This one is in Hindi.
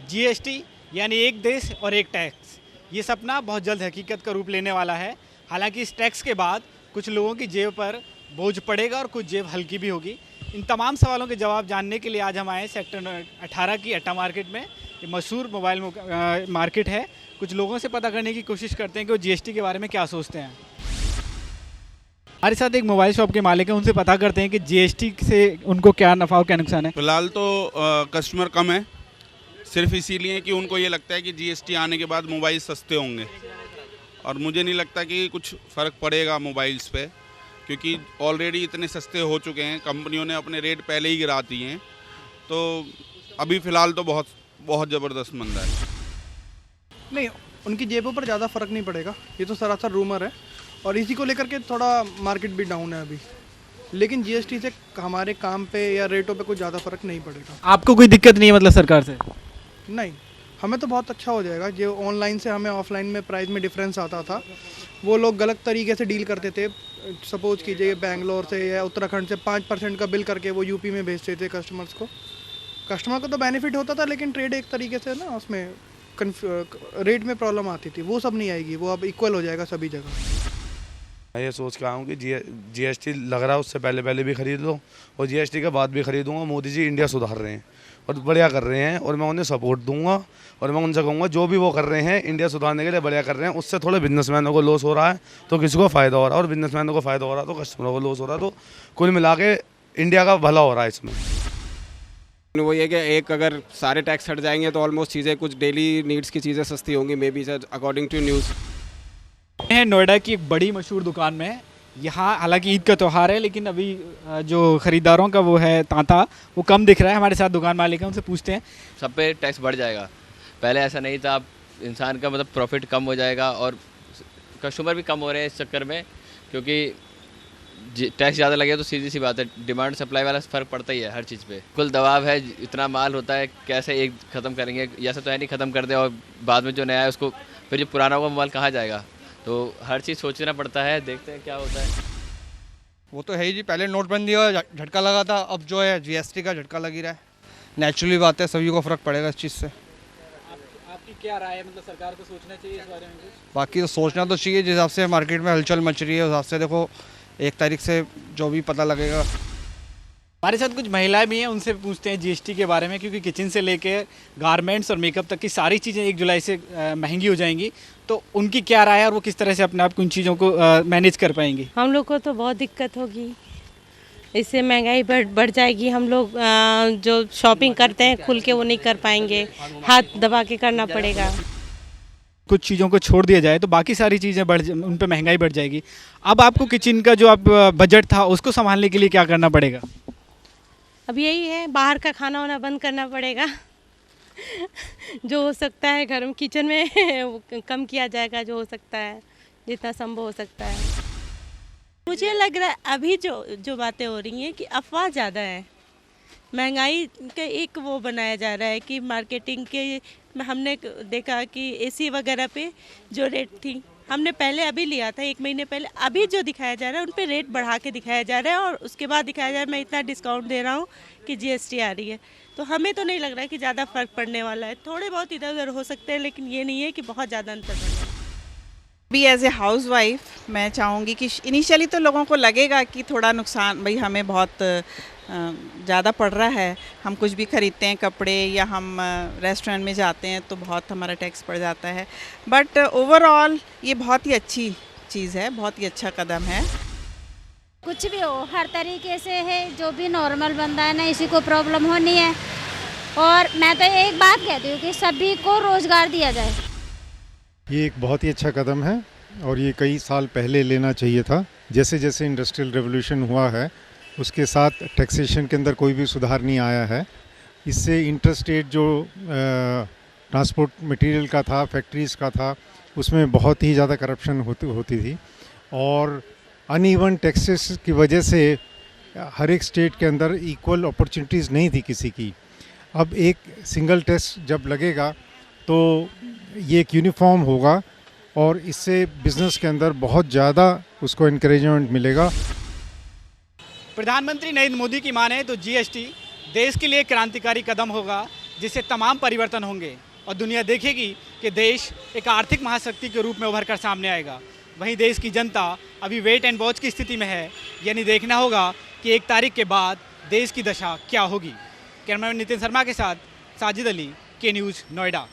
जीएसटी यानी एक देश और एक टैक्स, ये सपना बहुत जल्द हकीकत का रूप लेने वाला है। हालांकि इस टैक्स के बाद कुछ लोगों की जेब पर बोझ पड़ेगा और कुछ जेब हल्की भी होगी। इन तमाम सवालों के जवाब जानने के लिए आज हम आए सेक्टर 18 की अट्टा मार्केट में। ये मशहूर मोबाइल मार्केट है। कुछ लोगों से पता करने की कोशिश करते हैं कि वो जीएसटी के बारे में क्या सोचते हैं। हमारे साथ एक मोबाइल शॉप के मालिक हैं, उनसे पता करते हैं कि जीएसटी से उनको क्या नफ़ा और क्या नुकसान है। फिलहाल तो कस्टमर कम है, सिर्फ इसीलिए कि उनको ये लगता है कि जीएसटी आने के बाद मोबाइल सस्ते होंगे, और मुझे नहीं लगता कि कुछ फ़र्क पड़ेगा मोबाइल्स पे, क्योंकि ऑलरेडी इतने सस्ते हो चुके हैं। कंपनियों ने अपने रेट पहले ही गिरा दिए हैं, तो अभी फ़िलहाल तो बहुत बहुत ज़बरदस्त मंदा है। नहीं, उनकी जेबों पर ज़्यादा फर्क नहीं पड़ेगा, ये तो सरासर रूमर है और इसी को लेकर के थोड़ा मार्केट भी डाउन है अभी। लेकिन जीएसटी से हमारे काम पे या रेटों पे कुछ ज़्यादा फर्क नहीं पड़ेगा। आपको कोई दिक्कत नहीं है मतलब सरकार से? नहीं, हमें तो बहुत अच्छा हो जाएगा। जो ऑनलाइन से हमें ऑफलाइन में प्राइस में डिफरेंस आता था, वो लोग गलत तरीके से डील करते थे। सपोज कीजिए बैंगलोर से या उत्तराखंड से 5% का बिल करके वो यूपी में भेजते थे कस्टमर्स को। कस्टमर को तो बेनिफिट होता था, लेकिन ट्रेड एक तरीके से ना उसमें रेट में प्रॉब्लम आती थी। वो सब नहीं आएगी, वो अब इक्वल हो जाएगा सभी जगह। मैं ये सोच के आया हूँ कि जीएसटी लग रहा है, उससे पहले भी खरीद लो और जीएसटी के बाद भी खरीदूंगा। मोदी जी इंडिया सुधार रहे हैं और बढ़िया कर रहे हैं, और मैं उन्हें सपोर्ट दूंगा। और मैं उनसे कहूँगा जो भी वो कर रहे हैं इंडिया सुधारने के लिए बढ़िया कर रहे हैं। उससे थोड़े बिजनेसमैनों को लॉस हो रहा है तो किसी को फ़ायदा हो रहा है, और बिजनेसमैनों को फ़ायदा हो रहा है तो कस्टमरों को लॉस हो रहा है। तो कुल मिला के इंडिया का भला हो रहा है इसमें। वो ये कि एक अगर सारे टैक्स हट जाएंगे तो ऑलमोस्ट चीज़ें, कुछ डेली नीड्स की चीज़ें सस्ती होंगी maybe, according to news. है नोएडा की एक बड़ी मशहूर दुकान में। यहाँ हालांकि ईद का त्यौहार है, लेकिन अभी जो ख़रीदारों का वो है तांता वो कम दिख रहा है। हमारे साथ दुकान मालिक हैं, उनसे पूछते हैं। सब पे टैक्स बढ़ जाएगा, पहले ऐसा नहीं था। इंसान का मतलब प्रॉफिट कम हो जाएगा और कस्टमर भी कम हो रहे हैं इस चक्कर में, क्योंकि टैक्स ज़्यादा लगेगा तो सीधी सी बात है, डिमांड सप्लाई वाला फ़र्क पड़ता ही है हर चीज़ पे। कुल दबाव है, इतना माल होता है, कैसे एक ख़त्म करेंगे? ऐसा तो है नहीं ख़त्म कर दे और बाद में जो नया है उसको, फिर जो पुराना हुआ माल कहाँ जाएगा? तो हर चीज़ सोचना पड़ता है, देखते हैं क्या होता है। वो तो है ही जी, पहले नोटबंदी का झटका लगा था, अब जो है जीएसटी का झटका लग ही रहा है। नेचुरली बात है, सभी को फ़र्क पड़ेगा इस चीज़ से। आपकी क्या राय है? मतलब सरकार को सोचना चाहिए इस बारे में कुछ? बाकी तो सोचना तो चाहिए, जिस हिसाब से मार्केट में हलचल मच रही है उस हिसाब से देखो 1 तारीख से जो भी पता लगेगा। हमारे साथ कुछ महिलाएं भी हैं, उनसे पूछते हैं जीएसटी के बारे में, क्योंकि किचन से लेके गारमेंट्स और मेकअप तक की सारी चीज़ें 1 जुलाई से महंगी हो जाएंगी। तो उनकी क्या राय है और वो किस तरह से अपने आप उन चीज़ों को मैनेज कर पाएंगी? हम लोग को तो बहुत दिक्कत होगी, इससे महंगाई बढ़ जाएगी। हम लोग जो शॉपिंग करते हैं खुल के वो नहीं कर पाएंगे, हाथ दबा के करना पड़ेगा। कुछ चीज़ों को छोड़ दिया जाए तो बाकी सारी चीज़ें उन पर महंगाई बढ़ जाएगी। अब आपको किचन का जो आप बजट था उसको संभालने के लिए क्या करना पड़ेगा? अब यही है, बाहर का खाना वाना बंद करना पड़ेगा। जो हो सकता है घर में किचन में वो कम किया जाएगा, जो हो सकता है जितना संभव हो सकता है। मुझे लग रहा है अभी जो बातें हो रही हैं कि अफवाह ज़्यादा है। महंगाई का एक वो बनाया जा रहा है कि मार्केटिंग के हमने देखा कि एसी वगैरह पे जो रेट थी हमने पहले अभी लिया था 1 महीने पहले, अभी जो दिखाया जा रहा है उन पे रेट बढ़ा के दिखाया जा रहा है और उसके बाद दिखाया जा रहा है मैं इतना डिस्काउंट दे रहा हूँ कि जीएसटी आ रही है। तो हमें तो नहीं लग रहा है कि ज़्यादा फ़र्क पड़ने वाला है। थोड़े बहुत इधर उधर हो सकते हैं, लेकिन ये नहीं है कि बहुत ज़्यादा अंतर पड़ेगा। भी एज ए हाउस वाइफ मैं चाहूँगी कि इनिशियली तो लोगों को लगेगा कि थोड़ा नुकसान, भाई हमें बहुत ज़्यादा पड़ रहा है। हम कुछ भी ख़रीदते हैं कपड़े या हम रेस्टोरेंट में जाते हैं तो बहुत हमारा टैक्स पड़ जाता है। बट ओवरऑल ये बहुत ही अच्छी चीज़ है, बहुत ही अच्छा कदम है। कुछ भी हो, हर तरीके से है, जो भी नॉर्मल बंदा है ना इसी को प्रॉब्लम होनी है। और मैं तो एक बात कहती हूँ कि सभी को रोज़गार दिया जाए। ये एक बहुत ही अच्छा कदम है और ये कई साल पहले लेना चाहिए था। जैसे जैसे इंडस्ट्रियल रेवोल्यूशन हुआ है उसके साथ टैक्सेशन के अंदर कोई भी सुधार नहीं आया है। इससे इंटरस्टेट जो ट्रांसपोर्ट मटेरियल का था, फैक्ट्रीज़ का था, उसमें बहुत ही ज़्यादा करप्शन होती थी और अनइवन टैक्सेस की वजह से हर एक स्टेट के अंदर इक्वल अपॉर्चुनिटीज़ नहीं थी किसी की। अब एक सिंगल टैक्स जब लगेगा तो ये एक यूनिफॉर्म होगा और इससे बिज़नेस के अंदर बहुत ज़्यादा उसको इनकरेजमेंट मिलेगा। प्रधानमंत्री नरेंद्र मोदी की माने तो जीएसटी देश के लिए क्रांतिकारी कदम होगा। जिससे तमाम परिवर्तन होंगे और दुनिया देखेगी कि देश एक आर्थिक महाशक्ति के रूप में उभर कर सामने आएगा। वहीं देश की जनता अभी वेट एंड वॉच की स्थिति में है, यानी देखना होगा कि 1 तारीख के बाद देश की दशा क्या होगी। कैमरामैन नितिन शर्मा के साथ साजिद अली, के न्यूज़, नोएडा।